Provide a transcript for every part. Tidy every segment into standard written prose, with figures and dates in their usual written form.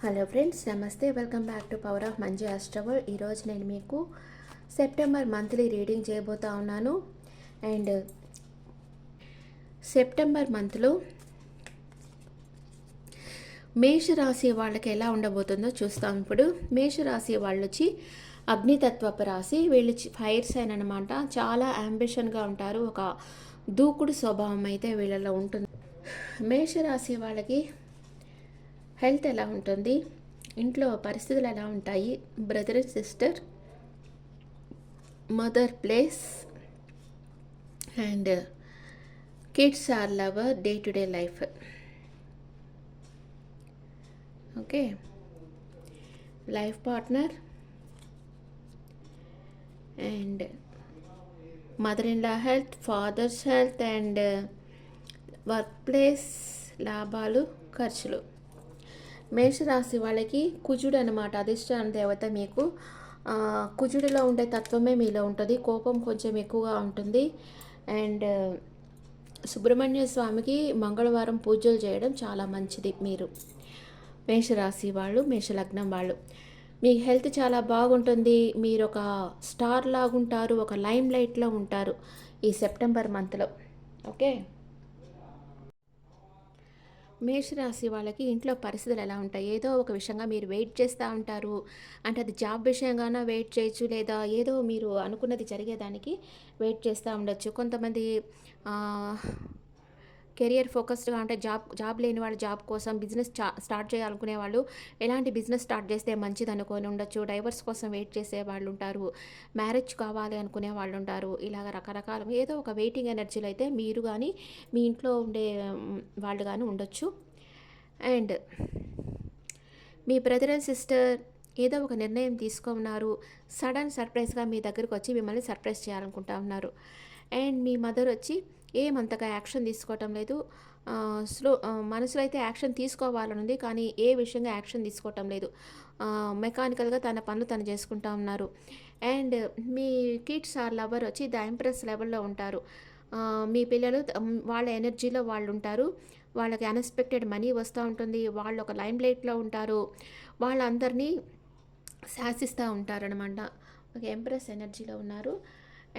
Hello friends, నమస్తే. Welcome back to power of Manju ఆస్ట్రవల్. ఈరోజు నేను మీకు సెప్టెంబర్ మంత్లీ రీడింగ్ చేయబోతా ఉన్నాను. అండ్ సెప్టెంబర్ మంత్లో మేషరాశి వాళ్ళకి ఎలా ఉండబోతుందో చూస్తాం. ఇప్పుడు మేషరాశి వాళ్ళు వచ్చి అగ్నితత్వపు రాశి. వీళ్ళు ఫైర్ సైన్ అనమాట. చాలా అంబిషన్గా ఉంటారు. ఒక దూకుడు స్వభావం అయితే వీళ్ళలో ఉంటుంది. మేషరాశి వాళ్ళకి హెల్త్ ఎలా ఉంటుంది, ఇంట్లో పరిస్థితులు ఎలా ఉంటాయి, brother and sister, mother place and kids or lover, day to day life. Okay, life partner and mother in law health, father's health and work place, లాభాలు, ఖర్చులు. మేషరాశి వాళ్ళకి కుజుడు అనమాట అధిష్టాన దేవత. మీకు కుజుడిలో ఉండే తత్వమే మీలో ఉంటుంది. కోపం కొంచెం ఎక్కువగా ఉంటుంది. అండ్ సుబ్రహ్మణ్య స్వామికి మంగళవారం పూజలు చేయడం చాలా మంచిది. మీరు మేషరాశి వాళ్ళు, మేషలగ్నం వాళ్ళు, మీ హెల్త్ చాలా బాగుంటుంది. మీరు ఒక స్టార్ లాగుంటారు, ఒక లైమ్ లైట్లో ఉంటారు ఈ సెప్టెంబర్ మంత్లో. ఓకే, మేషరాశి వాళ్ళకి ఇంట్లో పరిస్థితులు ఎలా ఉంటాయి? ఏదో ఒక విషయంగా మీరు వెయిట్ చేస్తూ ఉంటారు. అంటే అది జాబ్ విషయంగానో వెయిట్ చేయొచ్చు, లేదా ఏదో మీరు అనుకున్నది జరిగేదానికి వెయిట్ చేస్తూ ఉండొచ్చు. కొంతమంది కెరియర్ ఫోకస్డ్గా అంటే జాబ్ లేని వాళ్ళు జాబ్ కోసం, బిజినెస్ స్టార్ట్ చేయాలనుకునే వాళ్ళు ఎలాంటి బిజినెస్ స్టార్ట్ చేస్తే మంచిది అనుకొని ఉండొచ్చు. డైవర్స్ కోసం వెయిట్ చేసే వాళ్ళు ఉంటారు. మ్యారేజ్ కావాలి అనుకునే వాళ్ళు ఉంటారు. ఇలాగ రకరకాల ఏదో ఒక వెయిటింగ్ ఎనర్జీలో అయితే మీరు కానీ మీ ఇంట్లో ఉండే వాళ్ళు కానీ ఉండొచ్చు. And me brother and sister ఏదో ఒక నిర్ణయం తీసుకున్నారు. సడన్ సర్ప్రైజ్గా మీ దగ్గరకు వచ్చి మిమ్మల్ని సర్ప్రైజ్ చేయాలనుకుంటా ఉన్నారు. అండ్ మీ మదర్ వచ్చి ఏమంతగా యాక్షన్ తీసుకోవటం లేదు. మనసులో అయితే యాక్షన్ తీసుకోవాలని ఉంది, కానీ ఏ విషయంగా యాక్షన్ తీసుకోవటం లేదు. మెకానికల్గా తన పనులు తను చేసుకుంటా ఉన్నారు. అండ్ మీ కిడ్స్ ఆర్ లవర్ వచ్చి ద ఇంప్రెస్ లెవెల్లో ఉంటారు. మీ పిల్లలు వాళ్ళ ఎనర్జీలో వాళ్ళు ఉంటారు. వాళ్ళకి అన్ఎక్స్పెక్టెడ్ మనీ వస్తూ ఉంటుంది. వాళ్ళు ఒక లైమ్ లైట్లో ఉంటారు. వాళ్ళందరినీ శాసిస్తూ ఉంటారనమాట. ఒక ఎంప్రెస్ ఎనర్జీలో ఉన్నారు.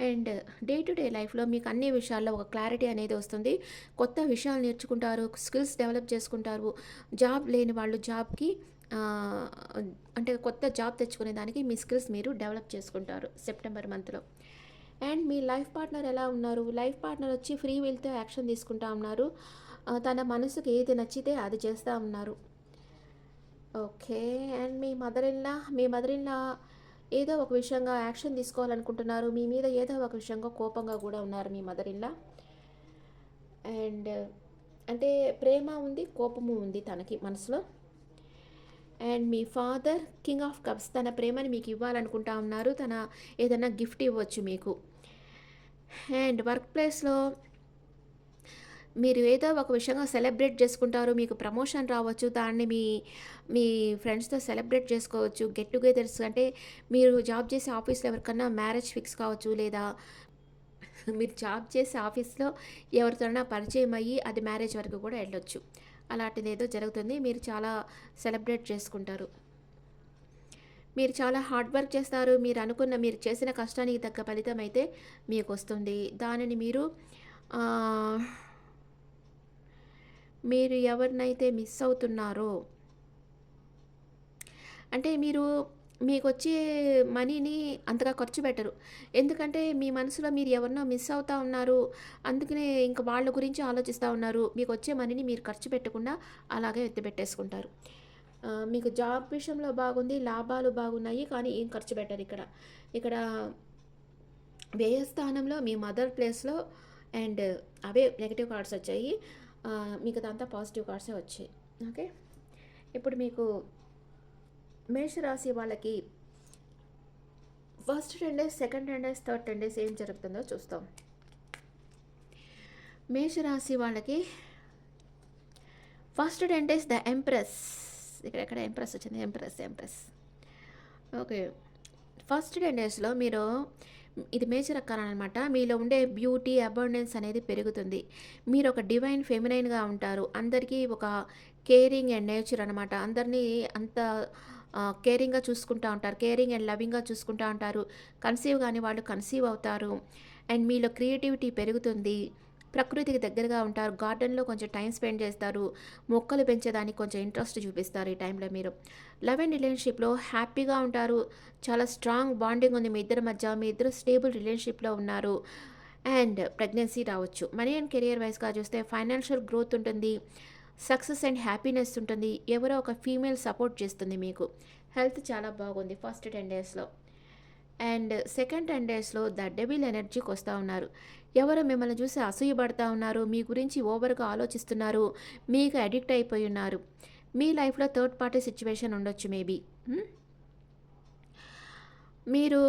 అండ్ డే టు డే లైఫ్లో మీకు అన్ని విషయాల్లో ఒక క్లారిటీ అనేది వస్తుంది. కొత్త విషయాలు నేర్చుకుంటారు, స్కిల్స్ డెవలప్ చేసుకుంటారు. జాబ్ లేని వాళ్ళు జాబ్కి అంటే కొత్త జాబ్ తెచ్చుకునే దానికి మీ స్కిల్స్ మీరు డెవలప్ చేసుకుంటారు సెప్టెంబర్ మంత్లో. అండ్ మీ లైఫ్ పార్ట్నర్ ఎలా ఉన్నారు? లైఫ్ పార్ట్నర్ వచ్చి ఫ్రీ విల్తో యాక్షన్ తీసుకుంటా ఉన్నారు. తన మనసుకి ఏది నచ్చితే అది చేస్తూ ఉన్నారు. Okay, and me mother in law ఏదో ఒక విషయంగా యాక్షన్ తీసుకోవాలనుకుంటున్నారు. మీ మీద ఏదో ఒక విషయంగా కోపంగా కూడా ఉన్నారు మీ మదర్ ఇన్లా. అండ్ అంటే ప్రేమ ఉంది, కోపము ఉంది తనకి మనసులో. And me father king of cups, తన ప్రేమని మీకు ఇవ్వాలనుకుంటా ఉన్నారు. తన ఏదైనా గిఫ్ట్ ఇవ్వచ్చు మీకు. అండ్ వర్క్ ప్లేస్లో మీరు ఏదో ఒక విషయంగా సెలబ్రేట్ చేసుకుంటారు. మీకు ప్రమోషన్ రావచ్చు, దాన్ని మీ ఫ్రెండ్స్తో సెలబ్రేట్ చేసుకోవచ్చు. గెట్ టుగెదర్స్ అంటే మీరు జాబ్ చేసే ఆఫీస్లో ఎవరికన్నా మ్యారేజ్ ఫిక్స్ కావచ్చు, లేదా మీరు జాబ్ చేసే ఆఫీస్లో ఎవరితోనైనా పరిచయం అయ్యి అది మ్యారేజ్ వరకు కూడా వెళ్ళొచ్చు. అలాంటిది ఏదో జరుగుతుంది. మీరు చాలా సెలబ్రేట్ చేసుకుంటారు. మీరు చాలా హార్డ్ వర్క్ చేస్తారు. మీరు చేసిన కష్టానికి తగ్గ ఫలితం అయితే మీకు వస్తుంది. దానిని మీరు ఎవరినైతే మిస్ అవుతున్నారో, అంటే మీకు వచ్చే మనీని అంతగా ఖర్చు పెట్టరు. ఎందుకంటే మీ మనసులో మీరు ఎవరినో మిస్ అవుతూ ఉన్నారు. అందుకనే ఇంక వాళ్ళ గురించి ఆలోచిస్తూ ఉన్నారు. మీకు వచ్చే మనీని మీరు ఖర్చు పెట్టకుండా అలాగే ఎత్తిపెట్టేసుకుంటారు. మీకు జాబ్ విషయంలో బాగుంది, లాభాలు బాగున్నాయి, కానీ ఏం ఖర్చు పెట్టరు. ఇక్కడ వ్యయస్థానంలో మీ మదర్ ప్లేస్లో అండ్ అవే నెగిటివ్ కార్డ్స్ వచ్చాయి. మిగతాంతా పాజిటివ్ కార్డ్సే వచ్చాయి. ఓకే, ఇప్పుడు మీకు మేషరాశి వాళ్ళకి first 10 days, second 10 days, third 10 days ఏం జరుగుతుందో చూస్తాం. మేషరాశి వాళ్ళకి ఫస్ట్ 10 days ద ఎంప్రెస్. ఇక్కడ ఎంప్రెస్ వచ్చింది. ఎంప్రెస్. ఓకే, ఫస్ట్ 10 daysలో మీరు ఇది మేజర్ అర్కానా అనమాట. మీలో ఉండే బ్యూటీ, అబండెన్స్ అనేది పెరుగుతుంది. మీరు ఒక డివైన్ ఫెమినైన్‌గా ఉంటారు. అందరికీ ఒక కేరింగ్ అండ్ నేచర్ అనమాట. అందరినీ అంత కేరింగ్‌గా చూసుకుంటా ఉంటారు. కేరింగ్ అండ్ లవింగ్‌గా చూసుకుంటా ఉంటారు. కన్సీవ్ కాని వాళ్ళు కన్సీవ్ అవుతారు. అండ్ మీలో క్రియేటివిటీ పెరుగుతుంది. ప్రకృతికి దగ్గరగా ఉంటారు. గార్డెన్‌లో కొంచెం టైమ్ స్పెండ్ చేస్తారు. మొక్కలు పెంచేదానికి కొంచెం ఇంట్రెస్ట్ చూపిస్తారు ఈ టైంలో మీరు. లవ్ అండ్ రిలేషన్‌షిప్‌లో హ్యాపీగా ఉంటారు. చాలా స్ట్రాంగ్ బాండింగ్ ఉంది మీ ఇద్దరి మధ్య. మీ ఇద్దరు స్టేబుల్ రిలేషన్‌షిప్‌లో ఉన్నారు. అండ్ ప్రెగ్నెన్సీ రావచ్చు. మనీ అండ్ కెరియర్ వైస్‌గా చూస్తే ఫైనాన్షియల్ గ్రోత్ ఉంటుంది. సక్సెస్ అండ్ హ్యాపీనెస్ ఉంటుంది. ఎవరో ఒక ఫీమేల్ సపోర్ట్ చేస్తుంది మీకు. హెల్త్ చాలా బాగుంది ఫస్ట్ 10 డేస్‌లో. అండ్ సెకండ్ 10 డేస్‌లో ద డెవిల్ ఎనర్జీకి వస్తా ఉన్నారు. ఎవరో మిమ్మల్ని చూసి అసూయపడతా ఉన్నారు. మీ గురించి ఓవర్‌గా ఆలోచిస్తున్నారు. మీకు అడిక్ట్ అయిపోయి ఉన్నారు. మీ లైఫ్‌లో థర్డ్ పార్టీ సిట్యుయేషన్ ఉండొచ్చు మేబీ. హ్మ్. మీరు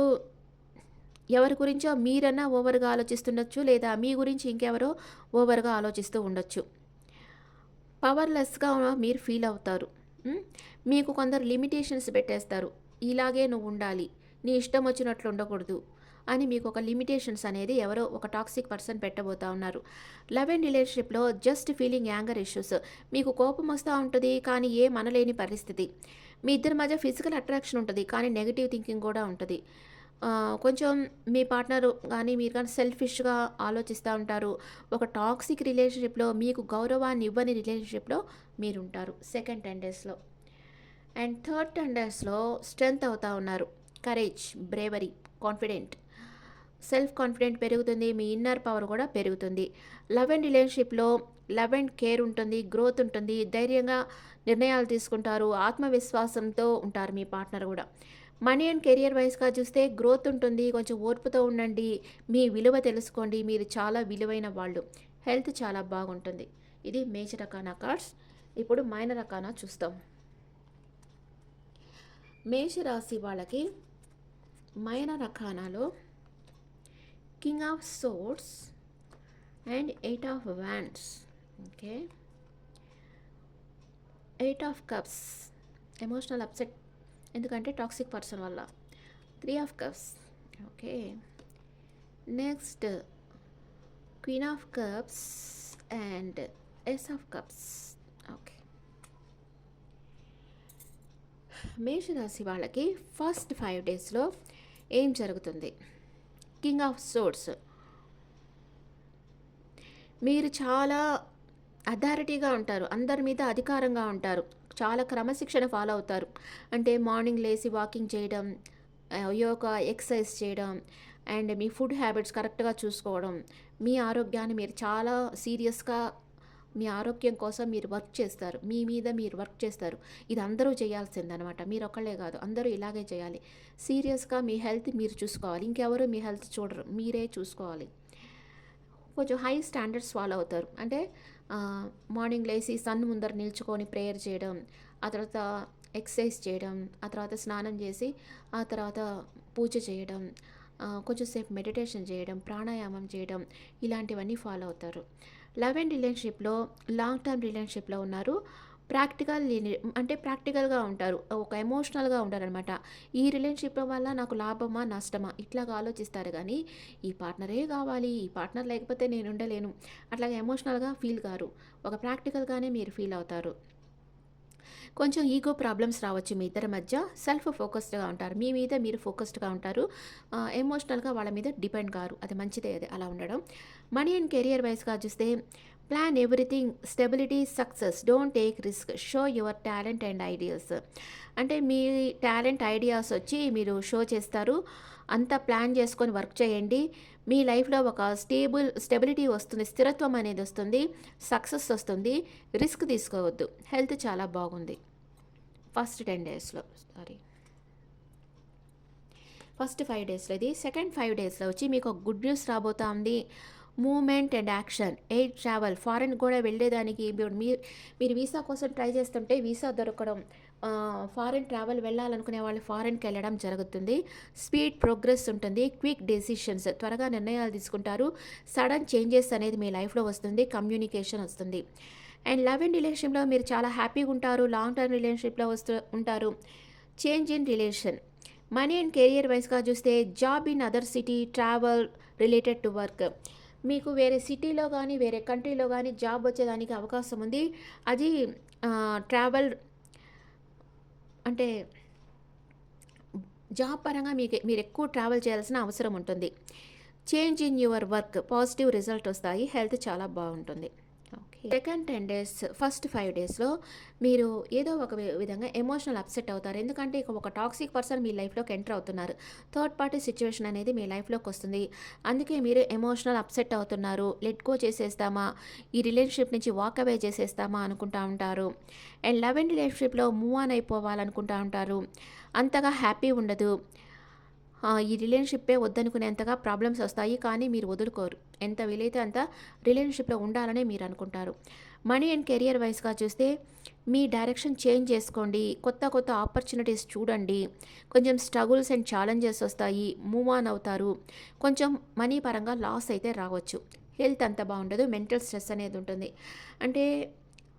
ఎవరి గురించో మీరన్నా ఓవర్‌గా ఆలోచిస్తుండొచ్చు. లేదా మీ గురించి ఇంకెవరో ఓవర్‌గా ఆలోచిస్తూ ఉండొచ్చు. పవర్‌లెస్‌గా మీరు ఫీల్ అవుతారు. హ్మ్. మీకు కొందరు లిమిటేషన్స్ పెట్టేస్తారు. ఇలాగే నువ్వుండాలి. నీ ఇష్టం వచ్చినట్లు ఉండకూడదు అని మీకు ఒక లిమిటేషన్స్ అనేది ఎవరో ఒక టాక్సిక్ పర్సన్ పెట్టబోతా ఉన్నారు. లవ్ అండ్ రిలేషన్‌షిప్‌లో జస్ట్ ఫీలింగ్ యాంగర్ ఇష్యూస్. మీకు కోపం వస్తా ఉంటది. కానీ ఏమనలేని పరిస్థితి. మీ ఇద్దరి మధ్య ఫిజికల్ అట్రాక్షన్ ఉంటది. కానీ నెగెటివ్ థింకింగ్ కూడా ఉంటది. కొంచెం మీ పార్ట్నరు గానీ, మీరు గానీ సెల్ఫిష్‌గా ఆలోచిస్తా ఉంటారు. ఒక టాక్సిక్ రిలేషన్‌షిప్‌లో మీకు గౌరవాన్ని ఇవ్వని రిలేషన్‌షిప్‌లో మీరుంటారు సెకండ్ 10 డేస్‌లో. అండ్ థర్డ్ 10 డేస్‌లో స్ట్రెంత్ అవుతా ఉన్నారు. Courage, bravery, confident. Self confident పెరుగుతుంది. మీ ఇన్నర్ పవర్ కూడా పెరుగుతుంది. లవ్ అండ్ రిలేషన్‌షిప్‌లో లవ్ అండ్ కేర్ ఉంటుంది. గ్రోత్ ఉంటుంది. ధైర్యంగా నిర్ణయాలు తీసుకుంటారు. ఆత్మవిశ్వాసంతో ఉంటారు మీ పార్ట్నర్ గూడా. మనీ అండ్ కెరియర్ వైస్‌గా చూస్తే గ్రోత్ ఉంటుంది. కొంచెం ఓర్పుతో ఉండండి. మీ విలువ తెలుసుకోండి. మీరు చాలా విలువైన వాళ్ళు. హెల్త్ చాలా బాగుంటుంది. ఇది మేజర్ అర్కానా కార్డ్స్. ఇప్పుడు మైనర్ అర్కానా చూస్తాం. మేషరాశి వాళ్ళకి మైనర్ అర్కానాలో king of swords and 8 of wands. Okay. 8 of cups emotional upset ఎందుకంటే టాక్సిక్ పర్సన్ వల్ల. 3 of cups. Okay. Next queen of cups and ace of cups. Okay. మేషరాశి వాళ్ళకి ఫస్ట్ 5 డేస్లో ఏం జరుగుతుంది? King of swords. మీరు చాలా అథారిటీగా ఉంటారు. అందరి మీద అధికారంగా ఉంటారు. చాలా క్రమశిక్షణ ఫాలో అవుతారు. అంటే మార్నింగ్ లేసి వాకింగ్ చేయడం, యోగా, ఎక్సర్సైజ్ చేయడం అండ్ మీ ఫుడ్ హ్యాబిట్స్ కరెక్ట్‌గా చూసుకోవడం. మీ ఆరోగ్యాన్ని మీరు చాలా సీరియస్‌గా మీ ఆరోగ్యం కోసం మీరు వర్క్ చేస్తారు. మీ మీద మీరు వర్క్ చేస్తారు. ఇది అందరూ చేయాల్సిందనమాట. మీరొక్కళ్ళే కాదు. అందరూ ఇలాగే చేయాలి. సీరియస్‌గా మీ హెల్త్ మీరు చూసుకోవాలి. ఇంకెవరు మీ హెల్త్ చూడరు. మీరే చూసుకోవాలి. కొంచెం హై స్టాండర్డ్స్ ఫాలో అవుతారు. అంటే మార్నింగ్ లేసి సన్ ముందర నిల్చుకొని ప్రేయర్ చేయడం, ఆ తర్వాత ఎక్సర్సైజ్ చేయడం, ఆ తర్వాత స్నానం చేసి, ఆ తర్వాత పూజ చేయడం, కొంచెం సేపు మెడిటేషన్ చేయడం, ప్రాణాయామం చేయడం ఇలాంటివన్నీ ఫాలో అవుతారు. లవ్ అండ్ రిలేషన్‌షిప్‌లో లాంగ్ టర్మ్ రిలేషన్‌షిప్‌లో ఉన్నారు. అంటే ప్రాక్టికల్‌గా ఉంటారు. ఒక ఎమోషనల్‌గా ఉంటారనమాట. ఈ రిలేషన్‌షిప్ వల్ల నాకు లాభమా? నష్టమా? ఇట్లాగా ఆలోచిస్తారు గానీ, ఈ పార్ట్నరే కావాలి, ఈ పార్ట్నర్ లేకపోతే నేను ఉండలేను. అట్లాగా ఎమోషనల్‌గా ఫీల్ గారు. ఒక ప్రాక్టికల్‌గానే మీరు ఫీల్ అవుతారు. కొంచెం ఈగో ప్రాబ్లమ్స్ రావచ్చు మీ ఇద్దరి మధ్య. సెల్ఫ్ ఫోకస్డ్‌గా ఉంటారు. మీ మీద మీరు ఫోకస్డ్‌గా ఉంటారు. ఎమోషనల్‌గా వాళ్ళ మీద డిపెండ్ కారు. అది మంచిదే అది అలా ఉండడం. మనీ అండ్ కెరియర్ వైస్‌గా చూస్తే plan everything, stability, success, don't take risk, show your talent and ideas. అంటే మీ టాలెంట్, ఐడియాస్ వచ్చి మీరు షో చేస్తారు. అంతా ప్లాన్ చేసుకొని వర్క్ చేయండి. మీ లైఫ్‌లో ఒక స్టెబిలిటీ వస్తుంది. స్థిరత్వం అనేది వస్తుంది. సక్సెస్ వస్తుంది. రిస్క్ తీసుకోవద్దు. హెల్త్ చాలా బాగుంది. ఫస్ట్ 10 డేస్‌లో సారీ. ఫస్ట్ 5 డేస్‌లో ఇది. సెకండ్ 5 డేస్‌లో వచ్చి మీకు ఒక గుడ్ న్యూస్ రాబోతా ఉంది. Movement and action, air travel, foreign కూడా వెళ్ళేదానికి మీరు వీసా కోసం ట్రై చేస్తుంటే వీసా దొరకడం, ఫారెన్ ట్రావెల్ వెళ్ళాలనుకునే వాళ్ళు ఫారెన్‌కి వెళ్ళడం జరుగుతుంది. స్పీడ్ ప్రోగ్రెస్ ఉంటుంది. క్విక్ డెసిషన్స్, త్వరగా నిర్ణయాలు తీసుకుంటారు. సడన్ చేంజెస్ అనేది మీ లైఫ్‌లో వస్తుంది. కమ్యూనికేషన్ వస్తుంది. అండ్ లవ్ అండ్ రిలేషన్‌లో మీరు చాలా హ్యాపీగా ఉంటారు. లాంగ్ టర్మ్ రిలేషన్‌షిప్‌లో ఉంటారు. Change in relation, money and career వైస్‌గా చూస్తే job in other city, travel related to work. మీకు వేరే సిటీలో గానీ, వేరే కంట్రీలో గానీ జాబ్ వచ్చేదానికి అవకాశం ఉంది. అది ట్రావెల్ అంటే జాబ్ పరంగా మీరెక్కువ ట్రావెల్ చేయాల్సిన అవసరం ఉంటుంది. Change in your work, positive result వస్తాయి. హెల్త్ చాలా బాగుంటుంది. ఓకే. సెకండ్ 10 డేస్, ఫస్ట్ 5 డేస్‌లో మీరు ఏదో ఒక విధంగా ఎమోషనల్ అప్సెట్ అవుతారు. ఎందుకంటే ఇక ఒక టాక్సిక్ పర్సన్ మీ లైఫ్‌లోకి ఎంటర్ అవుతున్నారు. థర్డ్ పార్టీ సిట్యుయేషన్ అనేది మీ లైఫ్‌లోకి వస్తుంది. అందుకే మీరు ఎమోషనల్ అప్సెట్ అవుతున్నారు. లెట్ గో చేసేస్తామా? ఈ రిలేషన్‌షిప్ నుంచి వాక్ అవే చేసేస్తామా అనుకుంటా ఉంటారు. అండ్ లవ్ అండ్ రిలేషన్‌షిప్‌లో మూవ్ ఆన్ అయిపోవాలనుకుంటా ఉంటారు. అంతగా హ్యాపీ ఉండదు. ఈ రిలేషన్‌షిప్పే వద్దనుకునేంతగా ప్రాబ్లమ్స్ వస్తాయి. కానీ మీరు వదులుకోరు. ఎంత వీలైతే అంత రిలేషన్‌షిప్‌లో ఉండాలనే మీరు అనుకుంటారు. మనీ అండ్ కెరియర్ వైస్‌గా చూస్తే మీ డైరెక్షన్ చేంజ్ చేసుకోండి. కొత్త కొత్త ఆపర్చునిటీస్ చూడండి. కొంచెం స్ట్రగుల్స్ అండ్ ఛాలెంజెస్ వస్తాయి. మూవ్ ఆన్ అవుతారు. కొంచెం మనీ పరంగా లాస్ అయితే రావచ్చు. హెల్త్ అంత బాగుండదు. మెంటల్ స్ట్రెస్ అనేది ఉంటుంది. అంటే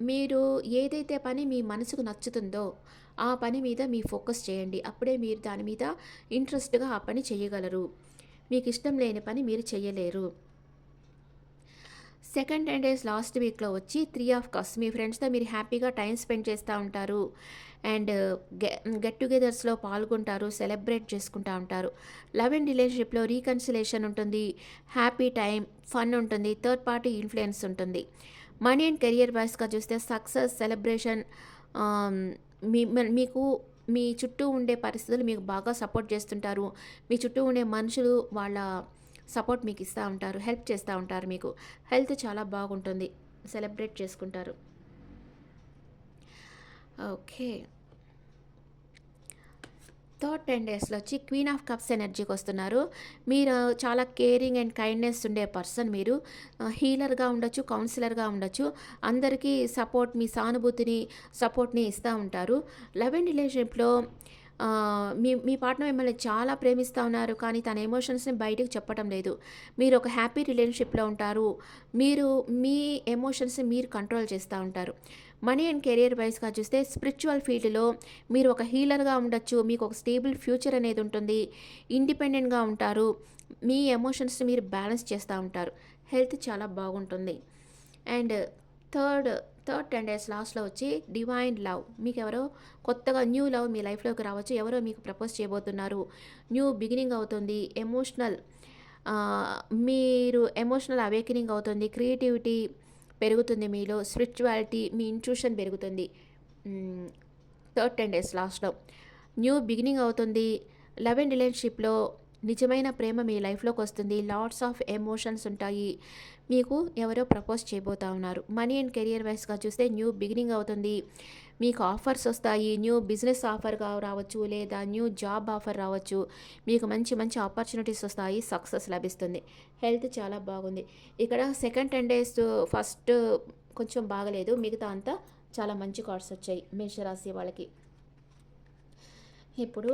మీరు ఏదైతే పని మీ మనసుకు నచ్చుతుందో ఆ పని మీద మీ ఫోకస్ చేయండి. అప్పుడే మీరు దాని మీద ఇంట్రెస్ట్‌గా ఆ పని చేయగలరు. మీకు ఇష్టం లేని పని మీరు చేయలేరు. సెకండ్ 10 డేస్ లాస్ట్ వీక్‌లో వచ్చి 3 ఆఫ్ కప్స్, మీ ఫ్రెండ్స్‌తో మీరు హ్యాపీగా టైమ్ స్పెండ్ చేస్తా ఉంటారు. అండ్ గె గెట్ టుగెదర్స్‌లో పాల్గొంటారు. సెలబ్రేట్ చేసుకుంటా ఉంటారు. లవ్ అండ్ రిలేషన్‌షిప్‌లో రీకన్సిలేషన్ ఉంటుంది. హ్యాపీ టైమ్, ఫన్ ఉంటుంది. థర్డ్ పార్టీ ఇన్‌ఫ్లుయెన్స్ ఉంటుంది. మనీ అండ్ కెరియర్ వైస్‌గా చూస్తే సక్సెస్, సెలబ్రేషన్, ఆహ్, మీకు మీ చుట్టూ ఉండే పరిస్థితులు మీకు బాగా సపోర్ట్ చేస్తుంటారు. మీ చుట్టూ ఉండే మనుషులు వాళ్ళ సపోర్ట్ మీకు ఇస్తా ఉంటారు. హెల్ప్ చేస్తా ఉంటారు మీకు. హెల్త్ చాలా బాగుంటుంది. సెలబ్రేట్ చేసుకుంటారు. ఓకే. థర్డ్ 10 డేస్‌లో వచ్చి క్వీన్ ఆఫ్ కప్స్ ఎనర్జీకొస్తున్నారు. మీరు చాలా కేరింగ్ అండ్ కైండ్‌నెస్ ఉండే పర్సన్ మీరు. హీలర్‌గా ఉండొచ్చు, కౌన్సిలర్‌గా ఉండొచ్చు. అందరికీ సపోర్ట్, మీ సానుభూతిని, సపోర్ట్‌ని ఇస్తా ఉంటారు. లవ్ అండ్ రిలేషన్‌షిప్‌లో మీ మీ పార్ట్నర్ మిమ్మల్ని చాలా ప్రేమిస్తా ఉన్నారు. కానీ తన ఎమోషన్స్‌ని బయటకు చెప్పటం లేదు. మీరు ఒక హ్యాపీ రిలేషన్‌షిప్‌లో ఉంటారు. మీరు మీ ఎమోషన్స్‌ని మీరు కంట్రోల్ చేస్తా ఉంటారు. మనీ అండ్ కెరియర్ వైస్‌గా చూస్తే స్పిరిచువల్ ఫీల్డ్‌లో మీరు ఒక హీలర్‌గా ఉండొచ్చు. మీకు ఒక స్టేబుల్ ఫ్యూచర్ అనేది ఉంటుంది. ఇండిపెండెంట్‌గా ఉంటారు. మీ ఎమోషన్స్‌ని మీరు బ్యాలెన్స్ చేస్తా ఉంటారు. హెల్త్ చాలా బాగుంటుంది. అండ్ థర్డ్ థర్డ్ 10 డేస్ లాస్ట్‌లో వచ్చి డివైన్ లవ్. మీకెవరో కొత్తగా న్యూ లవ్ మీ లైఫ్‌లోకి రావచ్చు. ఎవరో మీకు ప్రపోజ్ చేయబోతున్నారు. న్యూ బిగినింగ్ అవుతుంది. ఎమోషనల్ ఆహ్, మీరు ఎమోషనల్ అవేకెనింగ్ అవుతుంది. క్రియేటివిటీ పెరుగుతుంది మీలో. స్పిరిచువాలిటీ, మీ ఇంట్యూషన్ పెరుగుతుంది. హ్మ్. థర్డ్ 10 డేస్ లాస్ట్‌లో. న్యూ బిగినింగ్ అవుతుంది. లవ్ అండ్ రిలేషన్‌షిప్‌లో నిజమైన ప్రేమ మీ లైఫ్‌లోకొస్తుంది. లాట్స్ ఆఫ్ ఎమోషన్స్ ఉంటాయి. మీకు ఎవరో ప్రపోజ్ చేయబోతా ఉన్నారు. మనీ అండ్ కెరియర్ వైస్‌గా చూస్తే న్యూ బిగినింగ్ అవుతుంది. మీకు ఆఫర్స్ వస్తాయి. న్యూ బిజినెస్ ఆఫర్‌గా రావచ్చు, లేదా న్యూ జాబ్ ఆఫర్ రావచ్చు. మీకు మంచి మంచి ఆపర్చునిటీస్ వస్తాయి. సక్సెస్ లభిస్తుంది. హెల్త్ చాలా బాగుంది. ఇక్కడ సెకండ్ 10 డేస్ ఫస్ట్ కొంచెం బాగలేదు. మిగతా అంతా చాలా మంచి కార్డ్స్ వచ్చాయి మేషరాశి వాళ్ళకి. ఇప్పుడు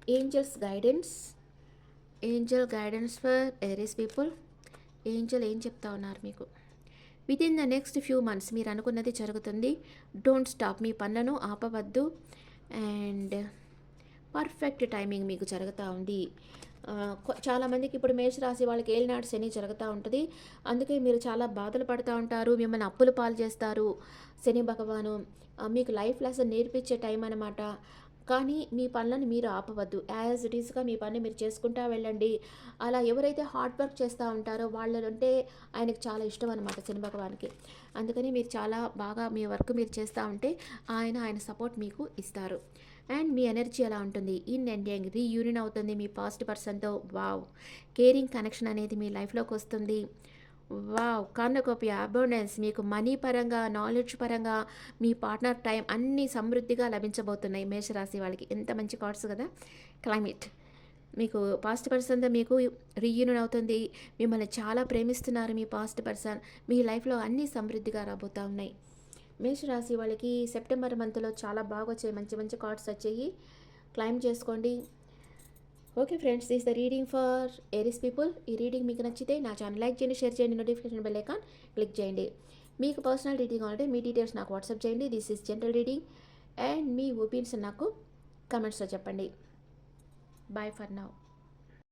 angels guidance, angel guidance for Aries people. Angel ఏం చెప్తా ఉన్నారు మీకు? Within the next few months మీరు అనుకున్నది జరుగుతుంది. డోంట్ స్టాప్, మీ పనులను ఆపవద్దు. అండ్ పర్ఫెక్ట్ టైమింగ్ మీకు జరుగుతూ ఉంది. చాలామందికి ఇప్పుడు మేషరాశి వాళ్ళకి ఏలినాటి శని జరుగుతూ ఉంటుంది. అందుకే మీరు చాలా బాధలు పడుతూ ఉంటారు. మిమ్మల్ని అప్పుల పాలు చేస్తారు శని భగవాను. మీకు లైఫ్ లెసన్ నేర్పించే టైం అనమాట. కానీ మీ పనులను మీరు ఆపవద్దు. యాజ్ ఇట్ ఈస్‌గా మీ పని మీరు చేసుకుంటా వెళ్ళండి. అలా ఎవరైతే హార్డ్ వర్క్ చేస్తూ ఉంటారో వాళ్ళంటే ఆయనకు చాలా ఇష్టం అనమాట శని భగవాన్‌కి. అందుకని మీరు చాలా బాగా మీ వర్క్ మీరు చేస్తూ ఉంటే ఆయన సపోర్ట్ మీకు ఇస్తారు. అండ్ మీ ఎనర్జీ ఎలా ఉంటుంది? ఇన్ అండ్ యంగ్ రీయూనియన్ అవుతుంది మీ పాస్ట్ పర్సన్‌తో. వావ్! కేరింగ్ కనెక్షన్ అనేది మీ లైఫ్‌లోకి వస్తుంది. వావ్! కార్నుకోపియా అబౌండెన్స్, మీకు మనీ పరంగా, నాలెడ్జ్ పరంగా, మీ పార్ట్నర్ టైం అన్నీ సమృద్ధిగా లభించబోతున్నాయి మేషరాశి వాళ్ళకి. ఎంత మంచి కార్డ్స్ కదా! క్లైమేట్. మీకు పాస్ట్ పర్సన్‌తో మీకు రీయూనియన్ అవుతుంది. మిమ్మల్ని చాలా ప్రేమిస్తున్నారు మీ పాస్ట్ పర్సన్. మీ లైఫ్‌లో అన్నీ సమృద్ధిగా రాబోతా ఉన్నాయి. మేషరాశి వాళ్ళకి సెప్టెంబర్ మంత్లో చాలా బాగా వచ్చాయి. మంచి మంచి కార్డ్స్ వచ్చాయి. క్లైమ్ చేసుకోండి. Okay friends, this the reading for Aries people. ఈ రీడింగ్ మీకు నచ్చితే నా ఛానల్ లైక్ చేయండి, షేర్ చేయండి, నోటిఫికేషన్ బెల్ ఐకాన్ క్లిక్ చేయండి. మీకు పర్సనల్ రీడింగ్ కావాలంటే మీ డీటెయిల్స్ నాకు వాట్సాప్ చేయండి. This is general reading. And మీ ఒపీనియన్స్ నాకు కమెంట్స్లో చెప్పండి. Bye for now.